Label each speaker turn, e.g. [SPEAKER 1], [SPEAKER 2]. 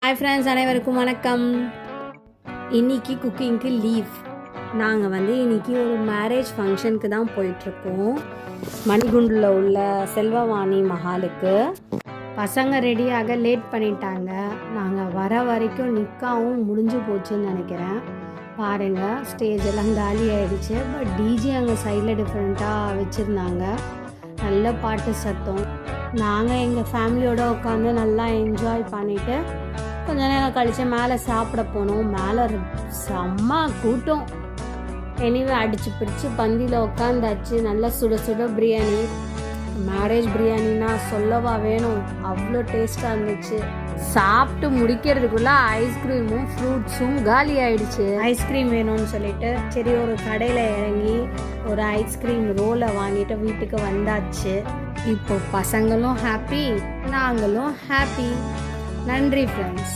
[SPEAKER 1] Hi friends, அனைவருக்கும் வணக்கம். இன்றைக்கி குக்கிங்க்கு லீவ். நாங்கள் இன்றைக்கி ஒரு மேரேஜ் ஃபங்க்ஷனுக்கு தான் போயிட்டுருக்கோம், மணிகுண்டில் உள்ள செல்வவாணி மஹாலுக்கு. பசங்க ரெடியாக லேட் பண்ணிட்டாங்க. நாங்கள் வர வரைக்கும் நிக்காவும் முடிஞ்சு போச்சுன்னு நினைக்கிறேன். பாருங்கள், ஸ்டேஜ் எல்லாம் காலி ஆகிடுச்சு. பட் டிஜே அங்கே சைடில் டிஃப்ரெண்ட்டாக வச்சுருந்தாங்க. நல்ல பாட்டு சத்தம். நாங்கள் எங்கள் ஃபேமிலியோடு உட்காந்து நல்லா என்ஜாய் பண்ணிவிட்டு கொஞ்ச நேரம் கழித்து மேலே சாப்பிட போனோம். மேலே செம்ம கூட்டம். எனிவே அடித்து பிடிச்சி பந்தியில் உட்காந்தாச்சு. நல்லா சுட சுட பிரியாணி. மேரேஜ் பிரியாணின்னா சொல்லவா வேணும், அவ்வளோ டேஸ்ட்டாக இருந்துச்சு. சாப்பிட்டு முடிக்கிறதுக்குள்ளே ஐஸ்கிரீமும் ஃப்ரூட்ஸும் காலி ஆகிடுச்சு. ஐஸ்கிரீம் வேணும்னு சொல்லிட்டு சரி ஒரு கடையில் இறங்கி ஒரு ஐஸ்கிரீம் ரோலை வாங்கிட்டு வீட்டுக்கு வந்தாச்சு. இப்போ பசங்களும் ஹாப்பி, நாங்களும் ஹாப்பி. நன்றி ஃப்ரெண்ட்ஸ்.